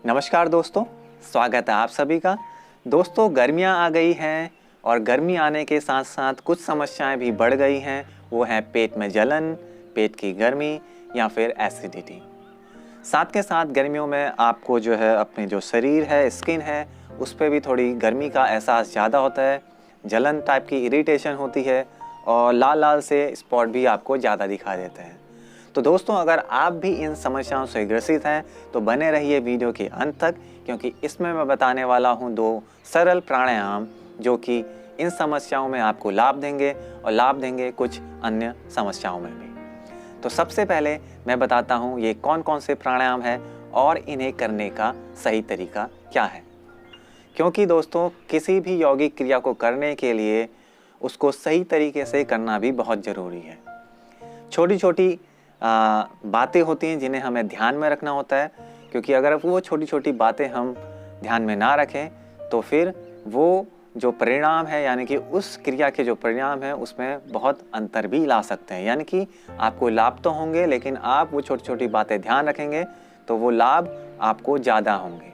नमस्कार दोस्तों, स्वागत है आप सभी का। दोस्तों, गर्मियां आ गई हैं और गर्मी आने के साथ साथ कुछ समस्याएं भी बढ़ गई हैं। वो है पेट में जलन, पेट की गर्मी या फिर एसिडिटी। साथ के साथ गर्मियों में आपको जो है अपने जो शरीर है, स्किन है, उस पर भी थोड़ी गर्मी का एहसास ज़्यादा होता है। जलन टाइप की इरिटेशन होती है और लाल लाल से स्पॉट भी आपको ज़्यादा दिखा देते हैं। तो दोस्तों, अगर आप भी इन समस्याओं से ग्रसित हैं तो बने रहिए वीडियो के अंत तक, क्योंकि इसमें मैं बताने वाला हूं 2 सरल प्राणायाम जो कि इन समस्याओं में आपको लाभ देंगे और लाभ देंगे कुछ अन्य समस्याओं में भी। तो सबसे पहले मैं बताता हूं ये कौन कौन से प्राणायाम हैं और इन्हें करने का सही तरीका क्या है। क्योंकि दोस्तों, किसी भी यौगिक क्रिया को करने के लिए उसको सही तरीके से करना भी बहुत ज़रूरी है। छोटी छोटी बातें होती हैं जिन्हें हमें ध्यान में रखना होता है, क्योंकि अगर वो छोटी छोटी बातें हम ध्यान में ना रखें तो फिर वो जो परिणाम है, यानी कि उस क्रिया के जो परिणाम है, उसमें बहुत अंतर भी ला सकते हैं। यानी कि आपको लाभ तो होंगे, लेकिन आप वो छोटी छोटी बातें ध्यान रखेंगे तो वो लाभ आपको ज़्यादा होंगे।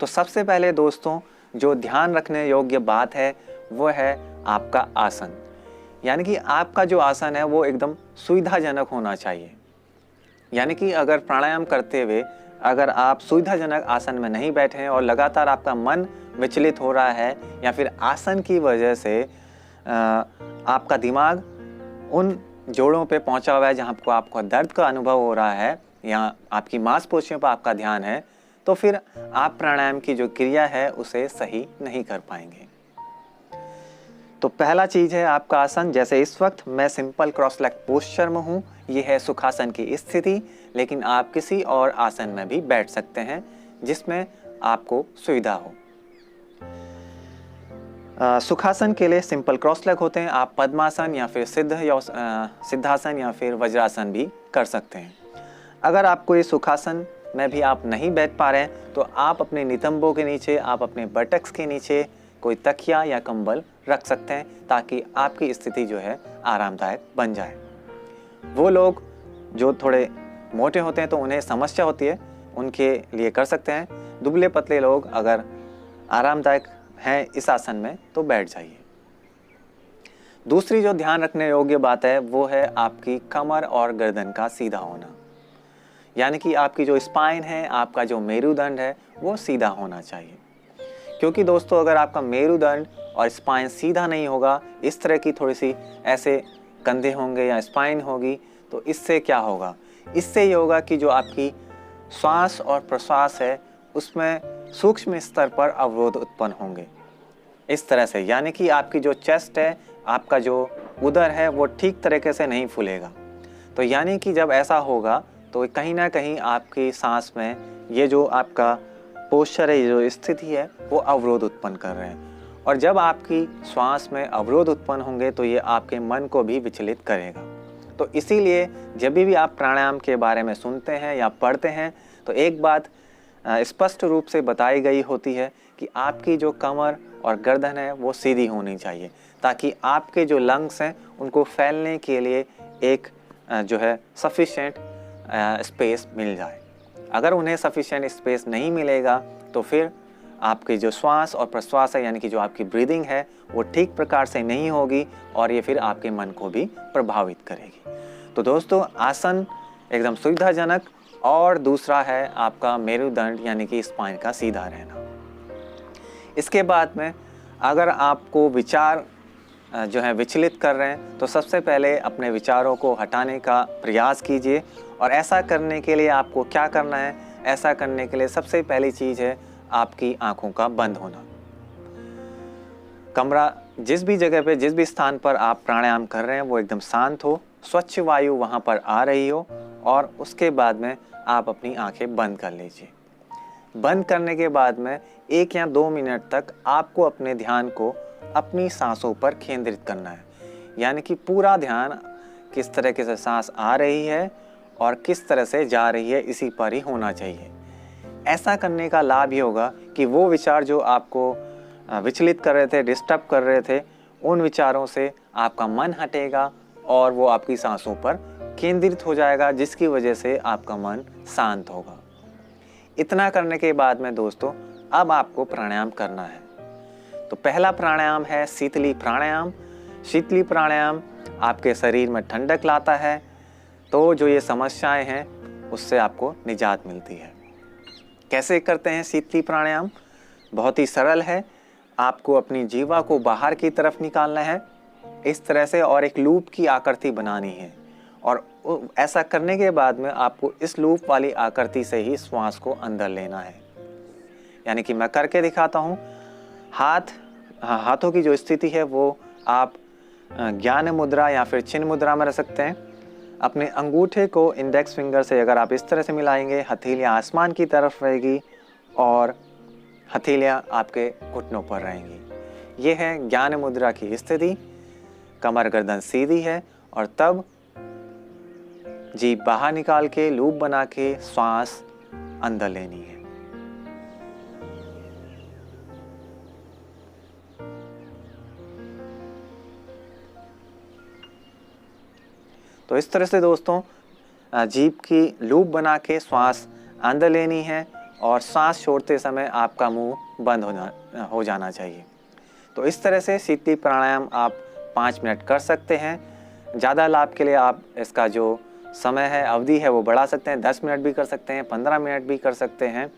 तो सबसे पहले दोस्तों, जो ध्यान रखने योग्य बात है वो है आपका आसन। यानी कि आपका जो आसन है वो एकदम सुविधाजनक होना चाहिए। यानी कि अगर प्राणायाम करते हुए अगर आप सुविधाजनक आसन में नहीं बैठे हैं और लगातार आपका मन विचलित हो रहा है, या फिर आसन की वजह से आपका दिमाग उन जोड़ों पे पहुंचा हुआ है जहां आपको दर्द का अनुभव हो रहा है, या आपकी मांसपेशियों पर आपका ध्यान है, तो फिर आप प्राणायाम की जो क्रिया है उसे सही नहीं कर पाएंगे। तो पहला चीज है आपका आसन। जैसे इस वक्त मैं सिंपल क्रॉस लेग पोस्चर में हूँ, ये है सुखासन की स्थिति, लेकिन आप किसी और आसन में भी बैठ सकते हैं जिसमें आपको सुविधा हो। सुखासन के लिए सिंपल क्रॉस लेग होते हैं। आप पद्मासन या फिर सिद्धासन या फिर वज्रासन भी कर सकते हैं। अगर आपको ये सुखासन में भी आप नहीं बैठ पा रहे हैं तो आप अपने नितंबों के नीचे, आप अपने बटक्स के नीचे कोई तकिया या कंबल रख सकते हैं, ताकि आपकी स्थिति जो है आरामदायक बन जाए। वो लोग जो थोड़े मोटे होते हैं तो उन्हें समस्या होती है, उनके लिए कर सकते हैं। दुबले पतले लोग अगर आरामदायक हैं इस आसन में तो बैठ जाइए। दूसरी जो ध्यान रखने योग्य बात है वो है आपकी कमर और गर्दन का सीधा होना। यानी कि आपकी जो स्पाइन है, आपका जो मेरुदंड है, वो सीधा होना चाहिए। क्योंकि दोस्तों, अगर आपका मेरुदंड और स्पाइन सीधा नहीं होगा, इस तरह की थोड़ी सी ऐसे कंधे होंगे या स्पाइन होगी, तो इससे क्या होगा? इससे ये होगा कि जो आपकी श्वास और प्रश्वास है उसमें सूक्ष्म स्तर पर अवरोध उत्पन्न होंगे इस तरह से। यानी कि आपकी जो चेस्ट है, आपका जो उदर है, वो ठीक तरीके से नहीं फूलेगा। तो यानी कि जब ऐसा होगा तो कहीं ना कहीं आपकी सांस में ये जो आपका पोस्चर है, ये जो स्थिति है, वो अवरोध उत्पन्न कर रहे हैं। और जब आपकी श्वास में अवरोध उत्पन्न होंगे तो ये आपके मन को भी विचलित करेगा। तो इसीलिए जब भी आप प्राणायाम के बारे में सुनते हैं या पढ़ते हैं तो एक बात स्पष्ट रूप से बताई गई होती है कि आपकी जो कमर और गर्दन है वो सीधी होनी चाहिए, ताकि आपके जो लंग्स हैं उनको फैलने के लिए एक जो है सफिशिएंट स्पेस मिल जाए। अगर उन्हें सफिशिएंट स्पेस नहीं मिलेगा तो फिर आपकी जो श्वास और प्रश्वास है, यानी कि जो आपकी ब्रीदिंग है, वो ठीक प्रकार से नहीं होगी और ये फिर आपके मन को भी प्रभावित करेगी। तो दोस्तों, आसन एकदम सुविधाजनक, और दूसरा है आपका मेरुदंड यानी कि स्पाइन का सीधा रहना। इसके बाद में अगर आपको विचार जो है विचलित कर रहे हैं तो सबसे पहले अपने विचारों को हटाने का प्रयास कीजिए। और ऐसा करने के लिए आपको क्या करना है? ऐसा करने के लिए सबसे पहली चीज़ है आपकी आंखों का बंद होना। कमरा जिस भी जगह पे, जिस भी स्थान पर आप प्राणायाम कर रहे हैं वो एकदम शांत हो, स्वच्छ वायु वहाँ पर आ रही हो, और उसके बाद में आप अपनी आंखें बंद कर लीजिए। बंद करने के बाद में 1 या 2 मिनट तक आपको अपने ध्यान को अपनी सांसों पर केंद्रित करना है। यानी कि पूरा ध्यान किस तरीके से सांस आ रही है और किस तरह से जा रही है, इसी पर ही होना चाहिए। ऐसा करने का लाभ ये होगा कि वो विचार जो आपको विचलित कर रहे थे, डिस्टर्ब कर रहे थे, उन विचारों से आपका मन हटेगा और वो आपकी सांसों पर केंद्रित हो जाएगा, जिसकी वजह से आपका मन शांत होगा। इतना करने के बाद में दोस्तों अब आपको प्राणायाम करना है। तो पहला प्राणायाम है शीतली प्राणायाम। शीतली प्राणायाम आपके शरीर में ठंडक लाता है, तो जो ये समस्याएं हैं उससे आपको निजात मिलती है। कैसे करते हैं शीतली प्राणायाम? बहुत ही सरल है। आपको अपनी जीवा को बाहर की तरफ निकालना है इस तरह से, और एक लूप की आकृति बनानी है। और ऐसा करने के बाद में आपको इस लूप वाली आकृति से ही श्वास को अंदर लेना है। यानी कि मैं करके दिखाता हूँ। हाथों की जो स्थिति है वो आप ज्ञान मुद्रा या फिर चिन्ह मुद्रा में रख सकते हैं। अपने अंगूठे को इंडेक्स फिंगर से अगर आप इस तरह से मिलाएंगे, हथेलियाँ आसमान की तरफ रहेगी और हथेलियाँ आपके घुटनों पर रहेंगी। ये है ज्ञान मुद्रा की स्थिति। कमर गर्दन सीधी है और तब जीभ बाहर निकाल के लूप बना के श्वास अंदर लेनी है। तो इस तरह से दोस्तों जीभ की लूप बना के श्वास अंदर लेनी है और सांस छोड़ते समय आपका मुंह बंद हो जाना चाहिए। तो इस तरह से शीतली प्राणायाम आप 5 मिनट कर सकते हैं। ज़्यादा लाभ के लिए आप इसका जो समय है, अवधि है, वो बढ़ा सकते हैं। 10 मिनट भी कर सकते हैं, 15 मिनट भी कर सकते हैं।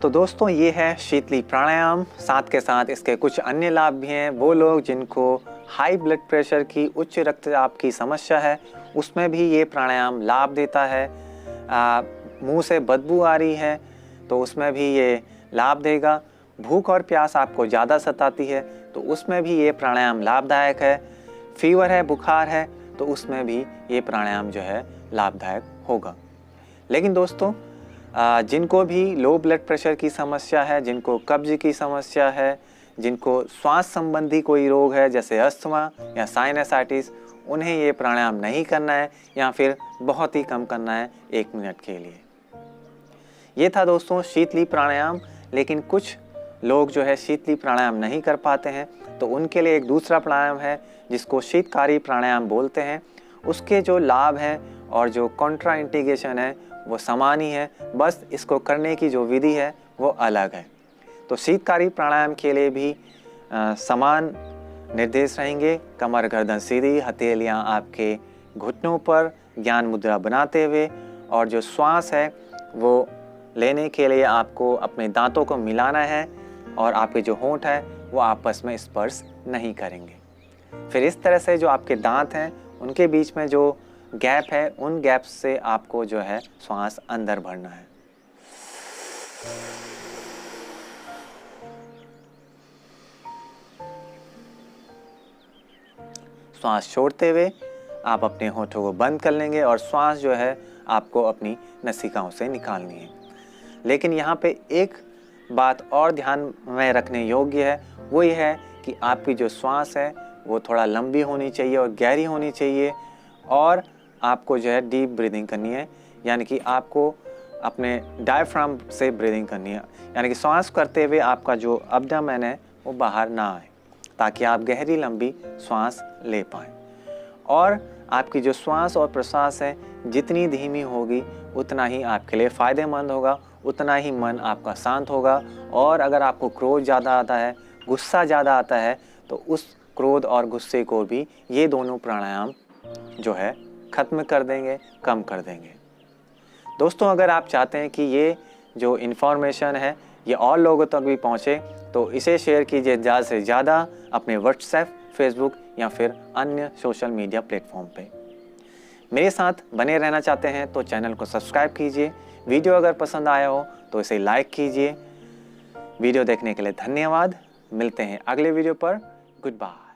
तो दोस्तों ये है शीतली प्राणायाम। साथ के साथ इसके कुछ अन्य लाभ भी हैं। वो लोग जिनको हाई ब्लड प्रेशर की, उच्च रक्तचाप की समस्या है, उसमें भी ये प्राणायाम लाभ देता है। मुंह से बदबू आ रही है तो उसमें भी ये लाभ देगा। भूख और प्यास आपको ज़्यादा सताती है तो उसमें भी ये प्राणायाम लाभदायक है। फीवर है, बुखार है, तो उसमें भी ये प्राणायाम जो है लाभदायक होगा। लेकिन दोस्तों जिनको भी लो ब्लड प्रेशर की समस्या है, जिनको कब्ज की समस्या है, जिनको श्वास संबंधी कोई रोग है जैसे अस्थमा या साइनसाइटिस, उन्हें ये प्राणायाम नहीं करना है या फिर बहुत ही कम करना है 1 मिनट के लिए। ये था दोस्तों शीतली प्राणायाम। लेकिन कुछ लोग जो है शीतली प्राणायाम नहीं कर पाते हैं तो उनके लिए एक दूसरा प्राणायाम है जिसको शीतकारी प्राणायाम बोलते हैं। उसके जो लाभ हैं और जो कॉन्ट्रा इंडिकेशन है वो समान ही है, बस इसको करने की जो विधि है वो अलग है। तो शीतकारी प्राणायाम के लिए भी समान निर्देश रहेंगे। कमर गर्दन सीधी, हथेलियाँ आपके घुटनों पर ज्ञान मुद्रा बनाते हुए, और जो श्वास है वो लेने के लिए आपको अपने दांतों को मिलाना है और आपके जो होंठ है वो आपस में स्पर्श नहीं करेंगे। फिर इस तरह से जो आपके दांत हैं उनके बीच में जो गैप है, उन गैप से आपको जो है श्वास अंदर भरना है। श्वास छोड़ते हुए आप अपने होठों को बंद कर लेंगे और श्वास जो है आपको अपनी नसिकाओं से निकालनी है। लेकिन यहाँ पे एक बात और ध्यान में रखने योग्य है, वो ये है कि आपकी जो श्वास है वो थोड़ा लंबी होनी चाहिए और गहरी होनी चाहिए, और आपको जो है डीप ब्रीदिंग करनी है। यानी कि आपको अपने डायफ्राम से ब्रीदिंग करनी है, यानी कि श्वास करते हुए आपका जो एब्डोमेन है वो बाहर ना आए, ताकि आप गहरी लंबी श्वास ले पाएँ। और आपकी जो श्वास और प्रश्वास है जितनी धीमी होगी उतना ही आपके लिए फ़ायदेमंद होगा, उतना ही मन आपका शांत होगा। और अगर आपको क्रोध ज़्यादा आता है, गुस्सा ज़्यादा आता है, तो उस क्रोध और गुस्से को भी ये दोनों प्राणायाम जो है ख़त्म कर देंगे, कम कर देंगे। दोस्तों अगर आप चाहते हैं कि ये जो इन्फॉर्मेशन है ये और लोगों तक भी पहुँचे तो इसे शेयर कीजिए ज़्यादा से ज़्यादा अपने व्हाट्सएप, फेसबुक या फिर अन्य सोशल मीडिया प्लेटफॉर्म पे। मेरे साथ बने रहना चाहते हैं तो चैनल को सब्सक्राइब कीजिए। वीडियो अगर पसंद आया हो तो इसे लाइक कीजिए। वीडियो देखने के लिए धन्यवाद। मिलते हैं अगले वीडियो पर। Good bye.